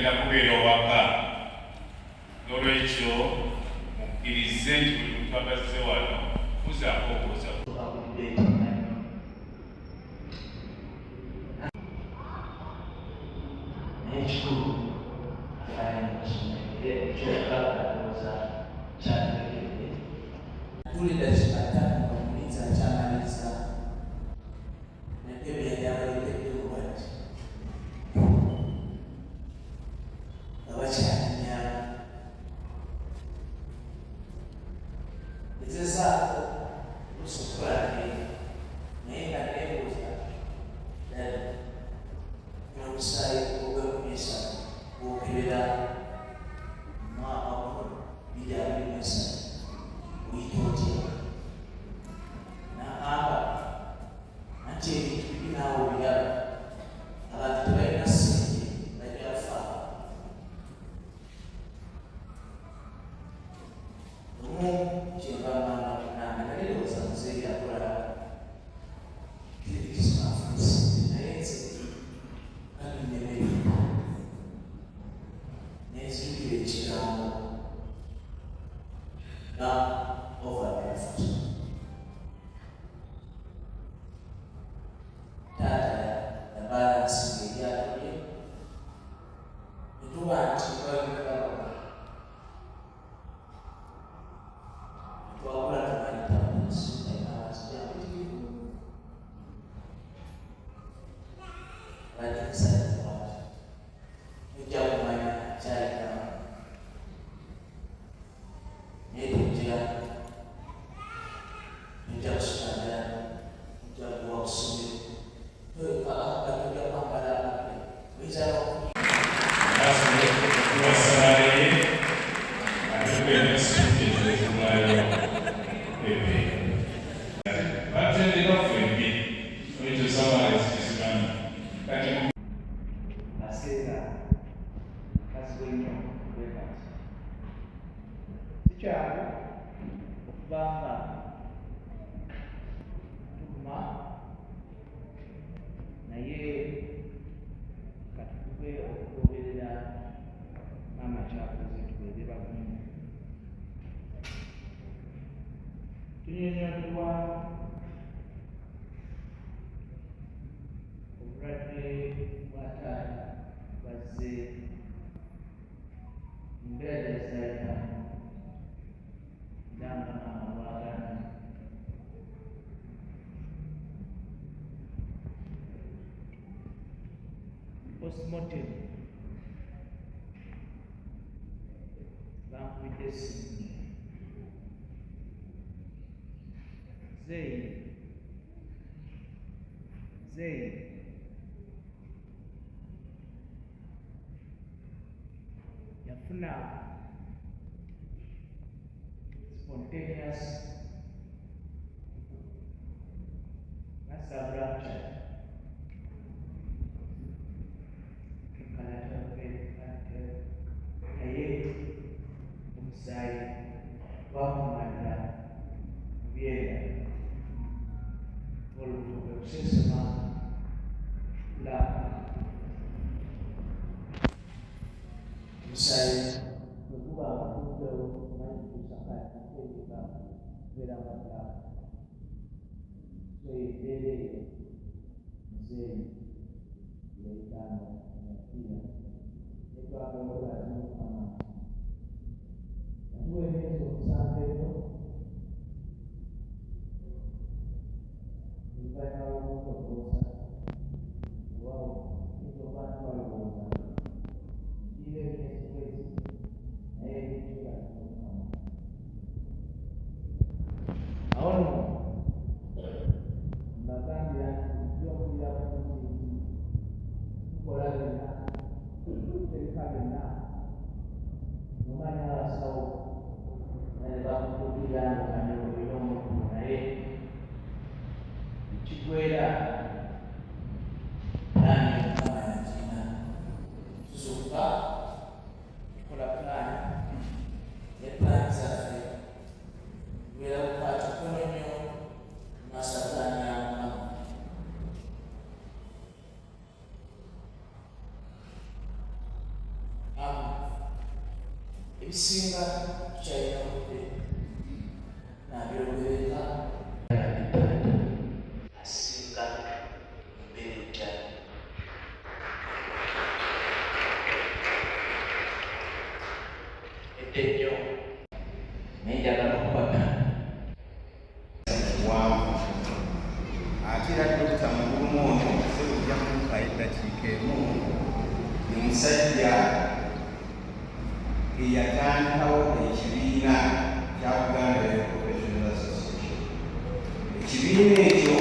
tugenda kubeera owaka. N'olwekyo mukkirize nti buli muntu abazze wano muzaako okubuuza. N'ekikulu ekyokukalakatooza kyategedde tulida kikataano ngamuliza kyamaliza naddebe yali abalekeddewo bati nga bakyanyala ezezaako lusukulake naye nga neebuuza ddala n'obusaayi obwekumisa bwokebera mwaka guno 2023 buyita otya n'agamba anti ebintu bibinaawo birala abantu tebalina ssente bajjafa lumu kyembamanga kunanga nalirowooza muzeeri akola kirikisimafuusi naye nze kabinemerera nezijukira ekigambo nga overdraft. Taata yabalansinga eryato lye netuba nti twayogerawo twawula tumayita munsi nayenawazijampitirivu bajimusaiwati mujja kumanya kyalinamu naye tujja kusitandala tujja kuwa kusomero tujja kwambala ababe oyinza aseera kasiwe nnyo wekati sikyalo okubanga tuguma naye katufube okugoberera maama kyakoze tuweze bagumu tunyonyonebwa obulwadde bwa taata bazze mbeera ezayitamu ndanga maama lwagana postmortem bankubidde essimu zeyi yafuna spontaneous muscle rupture naye omusaayi gwakumanda mubyenda olutuuka okusesema la omusaayi bweguba akuddewo manyikusakayakuteeka kubeera mada ebeereeyo muzeeyi yeitano nafiira netwagaolazimukama natuwa emyezi okusanga eyo oluvannyuma lw'okutokoza waawo ekyobantu balowooza njiira emyezi kwezi naye ebintuyaomukama awo nno mbagambira nti okulira kuzinti tukola byonna tutereka byonna mumanya abasawo naye bakutuukira nkanebobera omuntu naye ekigwera pulaani yomukama yatina tusooka tukola pulaani ne pulaani zaffe tubeera kukwata kkono nnyo maaso pulaani ya mukama ebisinga tukyalina budde nabyogereza asinga mbeera edde nnyo naye njagala okubaga wangu ate era Dr. Mugulumu ono sekujja kumukayo eddakiika emu ye musajja eyatandikawo ekibiina kya Buganda Health Professionals Association. Ekibiina ekyo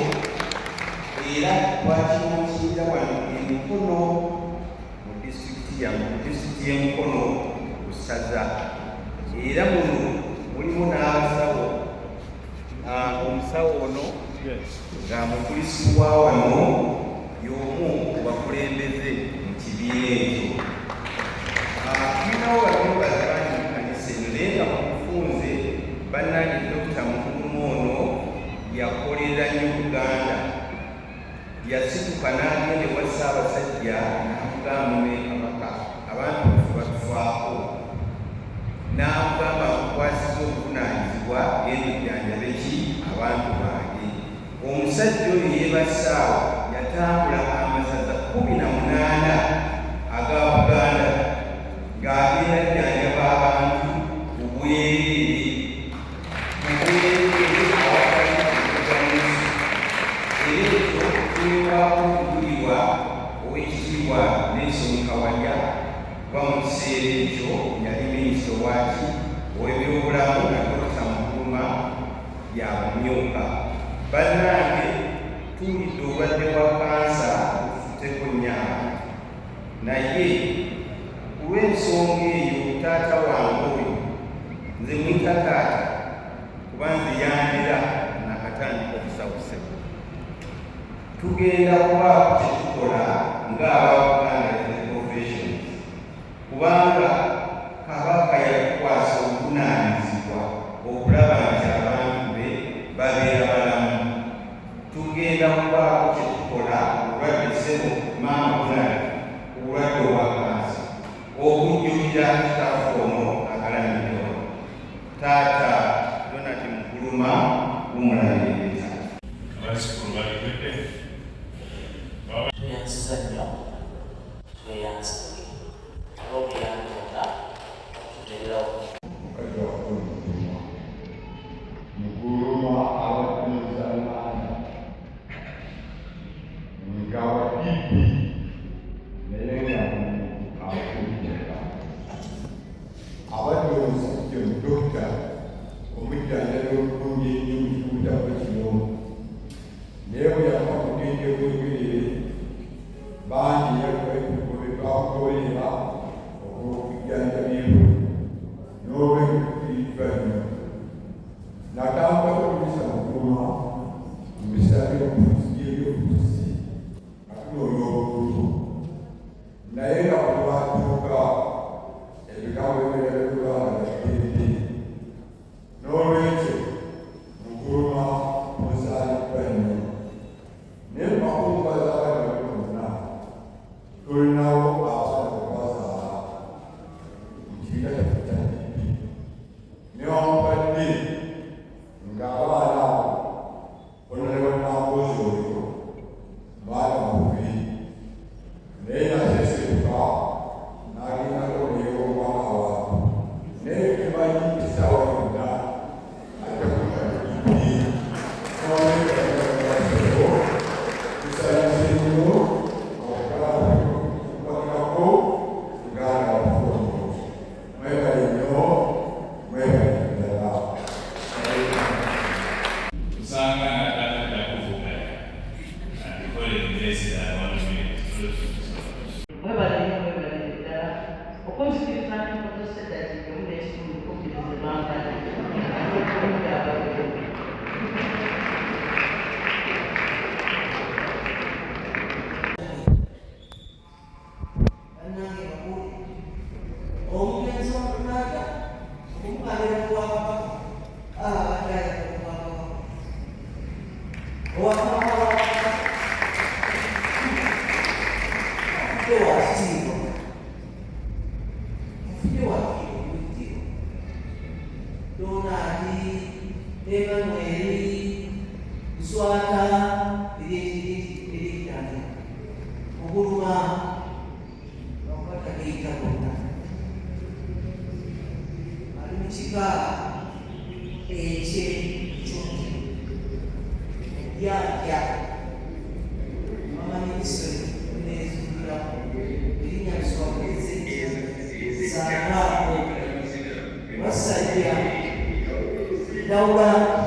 era twakimukiira wano emukono mu disitulikiti y'e Mukono ku ssaza, era muno mulimu n'abasawo. Omusawo ono nga mukulisitu wa wano y'omu ku bakulembeze mu kibiina ekyo. Tulinawo bano bazanyi mu kkanisa eno naye nga mukufunze bannange Dr. Mugulumu ono yakolera nnyo Buganda. Yasituka n'agenda ewa Ssaabasajja n'amugamba ne Kabaka abantu baffe batufaako, n'amugamba nkukwasiza obuvunaanyizibwa genda ojjanjabe ki abantu bange. Omusajja oyo yeebasaawo yatambula amasaza 18 aga Buganda ng'agenda ajjanjaba abantu ku bwereere awatali kugamuzi. Era ekyo tulekwaako okugulibwa ow'ekitiibwa Nelson Kawalya kuba mu kiseera ekyo yali minisita waki ow'ebyobulamu na Dr. Muguluma yabumyuka. Bannange tuwulidde obulwadde bwa kansa bufuteko nnyaama, naye ku lw'ensonga eyo taata wange oyo nze mwita taata kuba nze yandera nakatandika obusawuse. Tugenda kubaako kye tukola ng'aba Buganda Health Professionals kubanga Kabaka yakukwasa obuvunaanyizibwa okulaba nti abantu be babeera balamu. Tugenda kubaako kye tukola obulwadde ssebo maama bulala obulwadde obwa kansa okujjukira kitaffe ono agalamidde ono taata Donald Muguluma gumulabirirza. abasikulu balikwedde tweyansiza nnyo tweyanza olw'okuyandika tuteerawo Muguluma abatuuza amaanyi nga wadibi naye nga akuljeka abadde omusajja omudokita omujjanjabi obulungi ennyo mu kibuutako kino, naye bwe yafa mugende bwegerere bangi bakugoberera okujjanjabibwe n'olwekukkiriza nnyo. Natambula kulisa Muguluma mu biseera by'ebyobufuzi nga tunoonya obululu, naye nga bwe twatuuka ebigambo ebirala Buganda byagendde. N'olwekyo Muguluma muzaaliddwa nnyo, naye mu makumba z'abaana bonna tulinawo abaana be twazaala mu kibiina kyaffe kya DP newankubadde ng'abaana abo Honorable Nambozi oyo baana babiri, naye naseesetuka n'agendako neyewoomwaka waabwe, naye temanyi essaawa yonna ajja kuba DP. Noolwekyo tusanyuse nnyo okubalako Buganda Bufumu. Mwebale nnyo, mwebale ddala. usanga natata kuvuganya andikole emesida Mwebale ddala okunsikiriza nkotosedda kigemu n'ekitundu kukkirize mankani bannange bakulu omugenzi wakulaaga okumukalira kuwakaba abaddayo okuwakaba owakaba afudde wasitiibwa afudde wakiro Donadi, Emmanuel, Swata, Birikani, Oguruma, Nokatagita Bota, Alichika, Eche, Ya, Mama Ministry, Nezura, Birinya Swati, Sarah, Wasaya, Daula,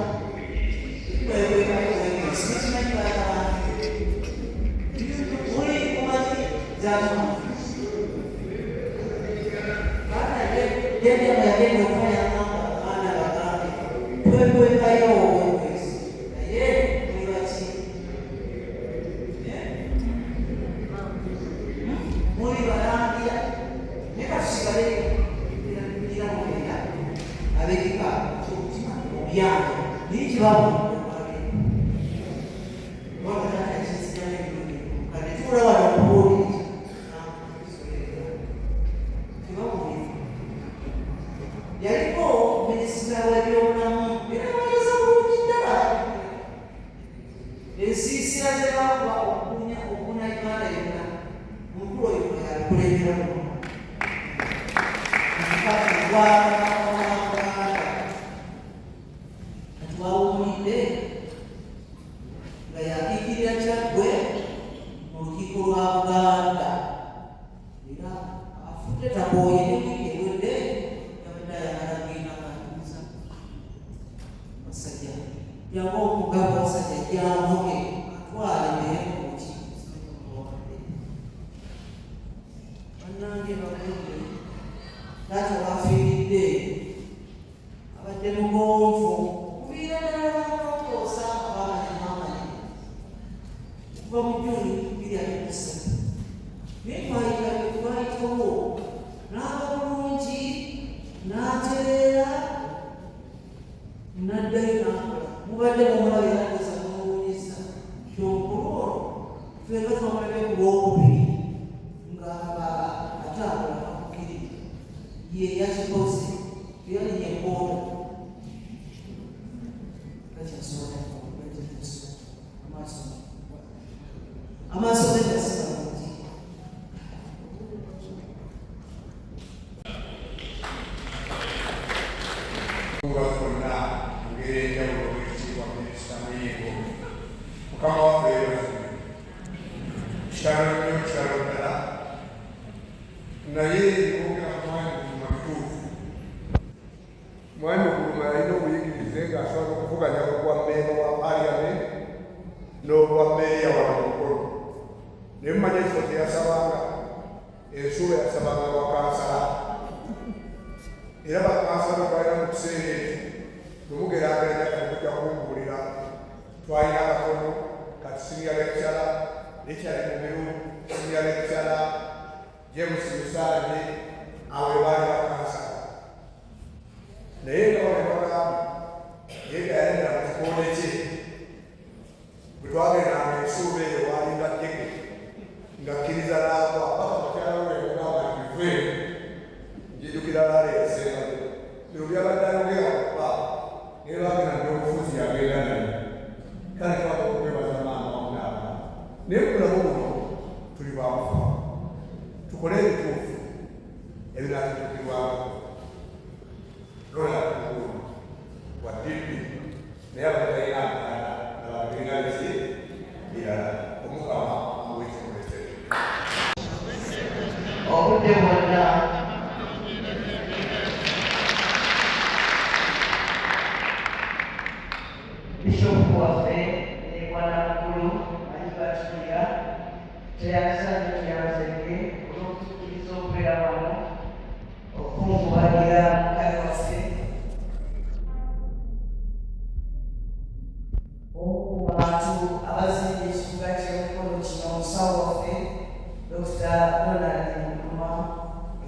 Dr. Donald Nkrumah,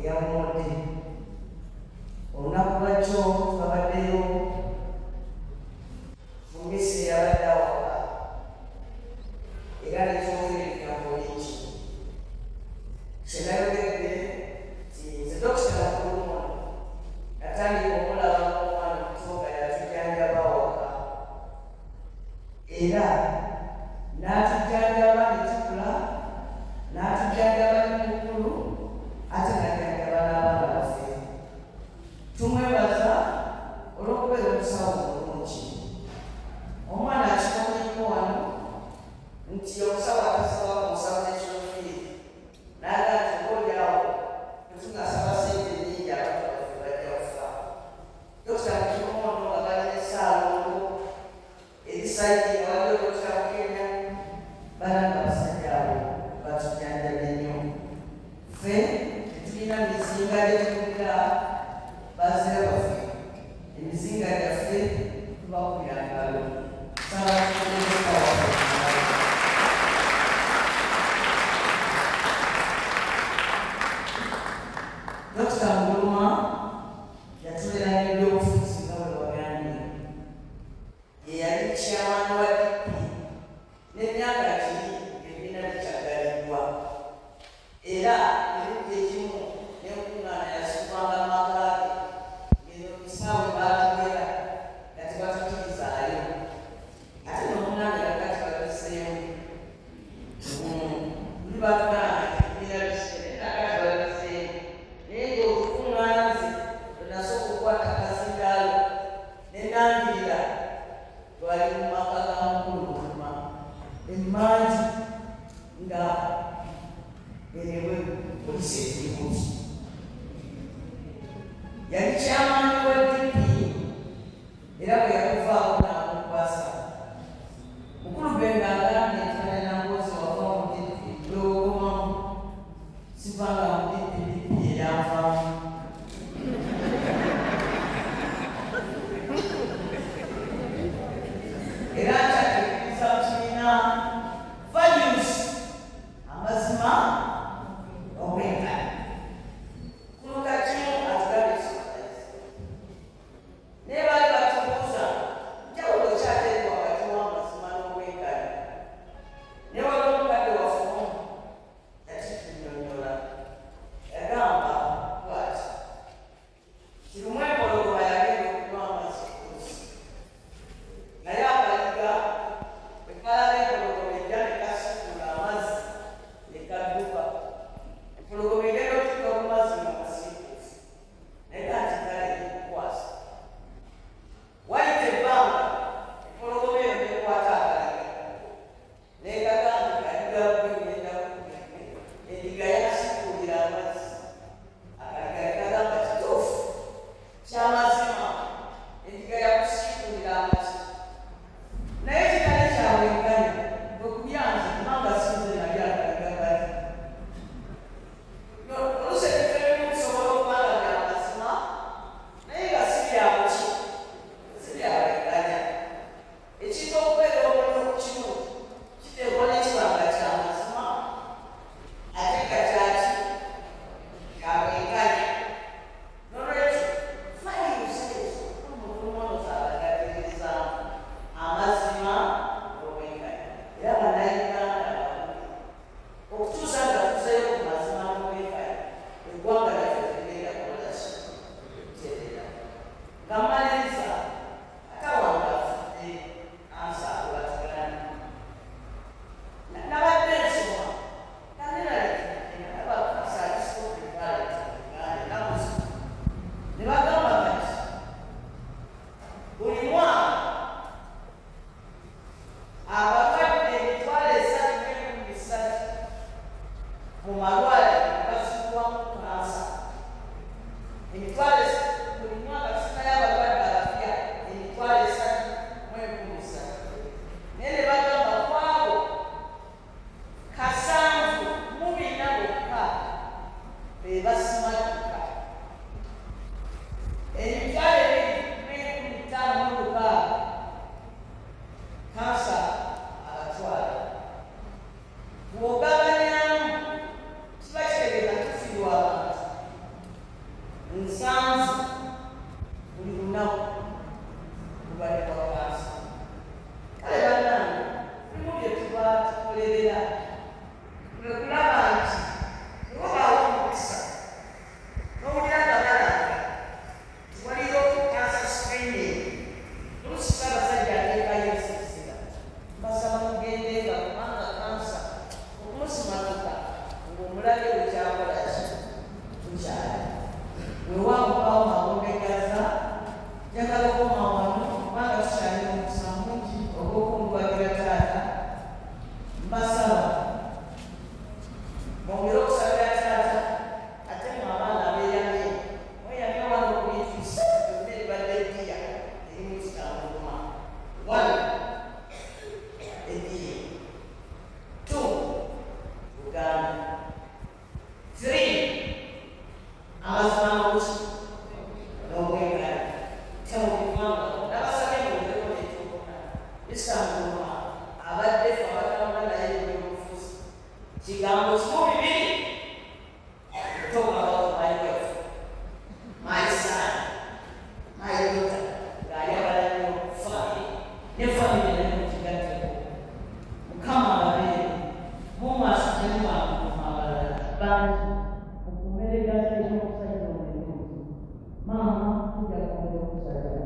emizinga gyetubira bazira baffe emizinga gyaffe tubakubira ngalo Dr. Nguluma yatulera n'ebyobufuzi nga bwe wagambye yeyali chairman wa DP n'emyaka kiri ebibiina bikyagaliddwa era ebiruka ekimu n'enkuŋŋaana yasubwanga makaage ngeno bisaawe baatugera nga tebatuturizaayo ate n'omunange yakati babiseemu buli batugamba ebibiina bisere nakati babiseemu naye ng'olukuŋŋaanzi lwenasooka okukwata kazindaalo n'enangirira lwali mu maka ga mukulu Nguluma emmangi nga erewe polisi ekiributi yali kyamaanyi wa DP era bwe yakuvaako n'amukwasa mukulu be ng'agambye nti banenamboozi wava mu DP lwogomamu sivanga mu DP eyanvamu era kyategeeza kiina values amazima obwenkanya kuluka kimu atugabe ekisomaizi naye baali batubuuza njawulo kyateekwa wakati w'amazima n'obwenkanya naye waliwo omukadde wafumu yati tunyonyola yagamba bwati kirimu empologoma yagenda okunywa amazzi kuzi naye akaliga ekala n'empologoma ejja ne kasukula amazzi ne kadduka empologoma egenda otuuka mu mazzi nga masiikuufu naye ati kale ekukwasa wayita ebbanga empologoma eyo nekwata akaliga nekagamba kaliga bwengenda endiga yasikuulira amazzi akaliga nekagamba kituufu kyamazima endiga yakusiikuulira amazzi naye kitali kyabwenkanya okubyanzi kubanga sinze nali akaliga kali oluseketulemu okusobola okubanga bya mazima naye nga si byabuki si byabwenkanya ekintu okubeera omuntu kimu kiteekwa ne kibanga kya mazima ate nga kyaki kyabwenkanya nolwekyo fayinuse omuntu monoza abagategerezaamu amazima n'obwenkanya era bannayuganda okutuusa nga tuzeeyo ku mazima n'obwenkanya eggwanga lyaffe tegenda kukolaki kuterera nga mmaliriza ate wange afudde ansaakula tugani nabadde nsoma ne bagamba kati buli mwaka abalwadde emitwalo 3.3 mu malwaliro basuubwamu kansa emitwalo buli mwaka tufunayo abalwadde abapya emitwalo 3.3 naye ne bagamba kwabo 7 bokka be basimadduka emitwalo 2.5 kansa abatwala bw'ogabanyamu kiba kitegeeza tufiirwa abantu 7 buli lunaku lubale bwa kansa kale bannange bimu bye tuba tukolerera kwe kulaba nti ewabaawo omukisa n'owulira nga balanga tuwaliyo kansa screening oluusi Ssaabasajja ateekayo ensiisira mbasaba mugendenga kubanga kansa okumusimanuka ng'omulabye bukyakola ki bukyali weewaamukawo magondegaza njagala okoma wano kubanga tukyali omukisa mungi ogw'okungubagira taata mbasaba mwongere okusabira taata ate mwe abaana abeeyamye mweyamye wano okubikyusa byonna ebibadde eddiya erimu kitambuluma 1 eddiya 2 Uganda 3 amazima amuki n'obwengala temubivanga nabasabye mu lulero ekyokuba bisamuluma abadde fe abatambula naye ebyobufuzi kigambo kimu bibiri talk about my wife, my son, my daughter, ng'ayagala nnyo family ne family nayo kigatteko mukama ababeere mu maaso ne mu bantu abalala bangi okumeregasa ekyokusajja omulungi maama tujja kwongera okusajja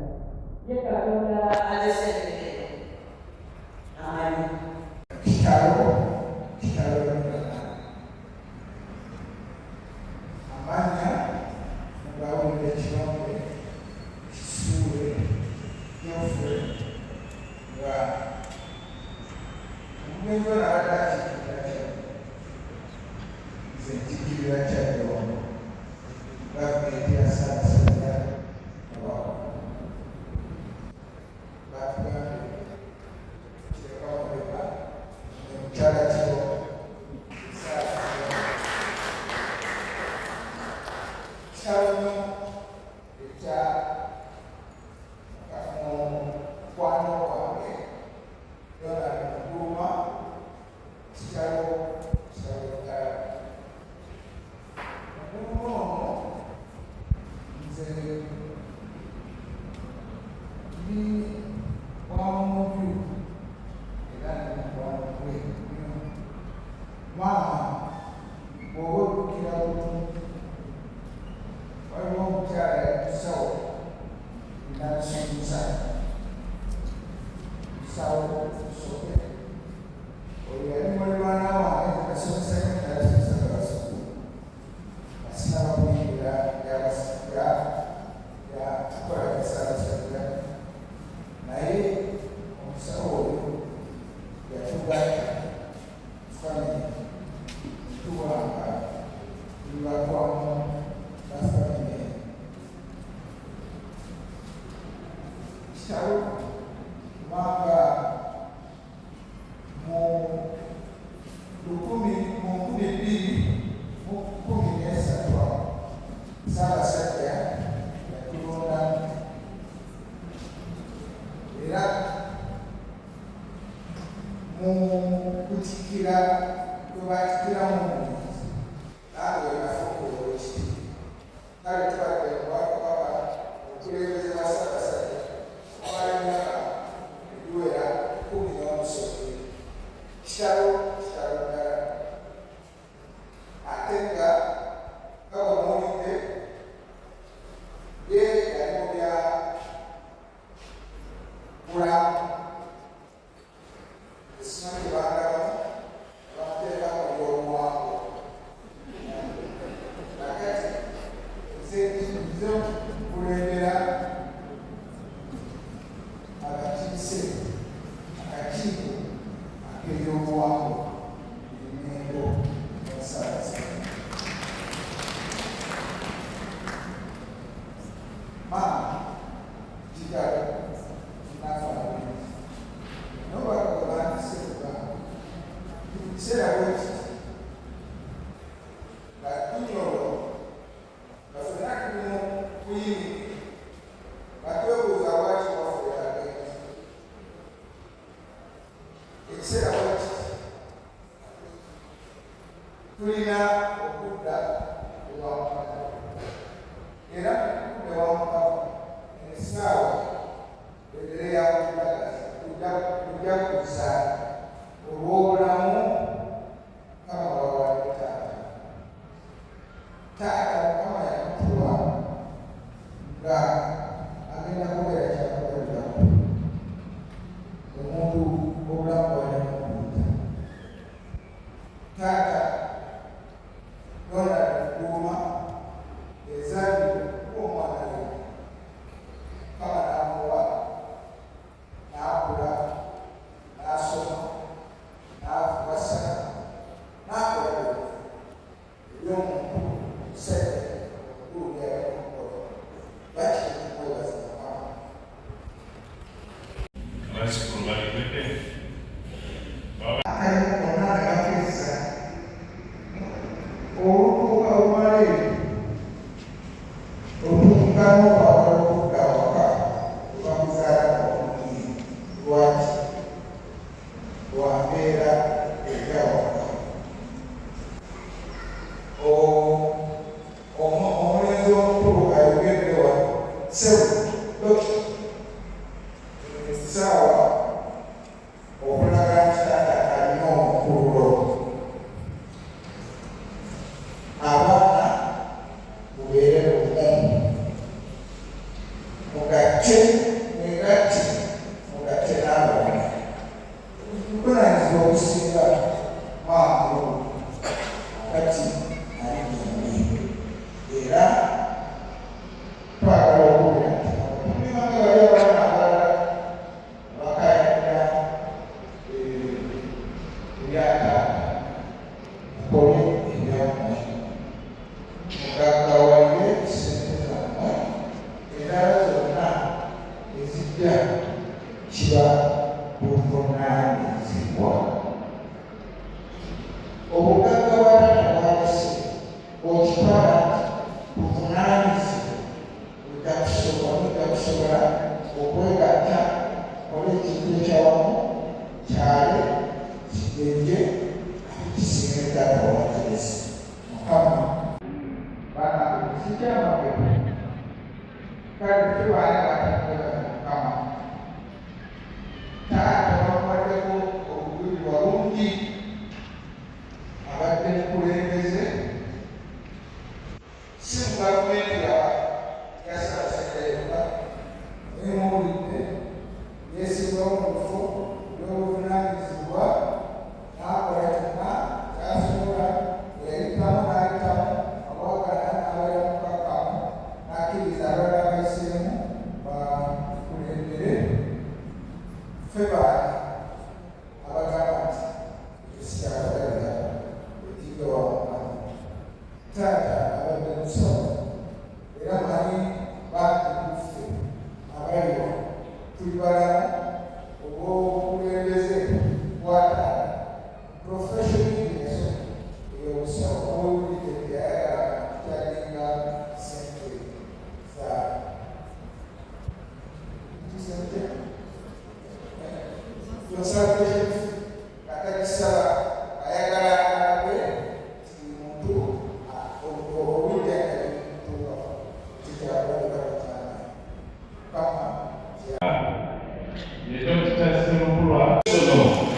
ye katonda alesendeere amen. kitalo amanya mugawulira ekirombe kisuule yofe nga omugenzi ono abadde akiikirira kya nze nkiikirira kyaddondo gavumenti ya ssaabasajja kabaka batugambye kyekakolebwa emukyala kiro kyalino ekya mukwano wange Donald Muguuma kitalo ddala Muguuma ono nze ndi wamuju era ndi mukwano gwe maama bw'oba oddukira bulungi waliwo omukyala yakusawo nakusumusa musawo soke oyo yali muliraana wange asomesa nnyo nalasomesa gabasukulu asinaba kuyingira yakukola gasaabasajja naye omusawo oyo yatugata famire tuwanga tulibakwamu bafamire kitalo kubanga mu 2013 Ssaabasajja yatulonda era mu kutikira kwe batikiramu omulizi nange wenafuuka olwekiti kale tubadde mubakabaka okulembeze ba Ssaabasajja omala emyaka egiwera 19 kitalo ddala ate nga babamuwulidde ye yali mu bya bulamu esimanyi bandabamu bamuteekamu ebyobuwangwa nakati nze kulembera akakiise akakiiko ak'ebyobuwangwa emengo Ssaabasajja maama kitalo nafaabiri nobakobandisebuga kiseera bwekiti nga tunyolo nga fenna tuli mu kuyimiri nga twebuuza lwaki waffe yagenze ekiseera bwekiti tulina okudda ewamukama era okudda ewamukama esaawa ebere yakujagaza kujja kuza olw'obulamu mukama bwawali taata mukama yamutuwa nga agenda kubeera kyakubeeraku omuntu obulamu bwanamukuuta taata Donald Muguuma ezaalibwa omwana we kama n'amuwa n'akula n'asoma n'avubasa n'akola ebyomuntu musajja okulu byalamukola bakiri Kano wakalokuta waka wakuzala omuli lwaki wambeera ebyawaka omulenzi omukulu ayogedde wa sebu dokita essaawa okulaga kitanda alina omukululo abaana mubeere bumu mugatte n'abalala buvunaanyizibwa obusinga maamulu kati ali era twagala okuwulira nti bali abaana abalala bakayinira emyaka mukole ebyammwe mugaggawalire sente zammwe endala zonna ezijja kiba buvunaanyizibwa obugaggawala bwalese okitwala nti buvunaanyizibwa mujja kusobola okwegatta oba ekintu ekyawamu kyale kigenje kisinga eddala owateresi mukama banange sikyamagemu kale tubaane batanira mukama taata bamuwaddeko obuguli walungi abadde mukulembeze si mu gavumenti yasaasajja yonna nemuwulidde yeesibwamu mu bifo by'obuvunaanyizibwa n'akola kyonna kyasobola eyayitamu n'ayitamu awagana n'abayamukakamu n'akkiriza abalala bayiseemu bakulembere ffe baani abagamba nti esikyabagalira etiga wamukama taata abadde musawo era manyi bangi kuffe abayiwa tuli balamu obw'obukulembeze bwataala professionalism eyobusawo obwewulidde teyayagala kutyalinga sente za sente consultation atagisaba ayagala alabe ti muntu obujjanjabi mutuuka tikyabaleka bataana kama Leero kitase lukulwa sono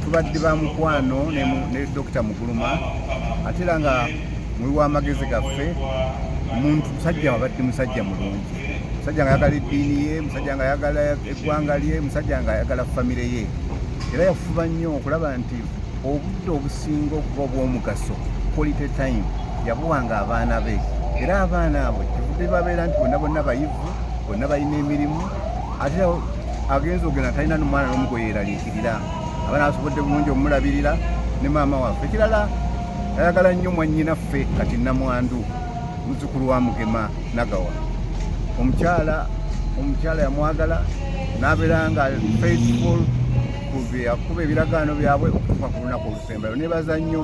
Tubadde ba mukwano ne Dr. Muguluma ate era nga muli w'amagezi gaffe muntu musajja abadde musajja mulungi, musajja nga ayagala eddiini ye, musajja nga ayagala eggwanga lye, musajja nga ayagala famire ye, era yafuba nnyo okulaba nti obudde obusinga okuba obw'omugaso quality time yabuwanga abaana be, era abaana abo kivudde babeera nti bonna bayivu, bonna balina emirimu, ate agenza ogenda talina n'omwana n'omu gwe yeeraliikirira, abaana asobodde bulungi omulabirira ne maama waffe. Ekirala ayagala nnyo mwannyinaffe kati Namwandu, muzzukulu wa Mugema Nagawa. Omukyala yamwagala n'abeera nga faithful kuba ebiragaano byabwe okutuuka ku lunaku olusembayo. Nebaza nnyo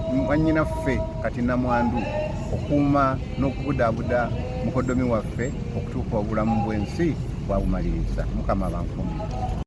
mwannyinaffe kati Namwandu okukuuma n'okubudaabuda mukoddomi waffe okutuuka obulamu bw'ensi bwabumaliriza. Mukama bankuumire.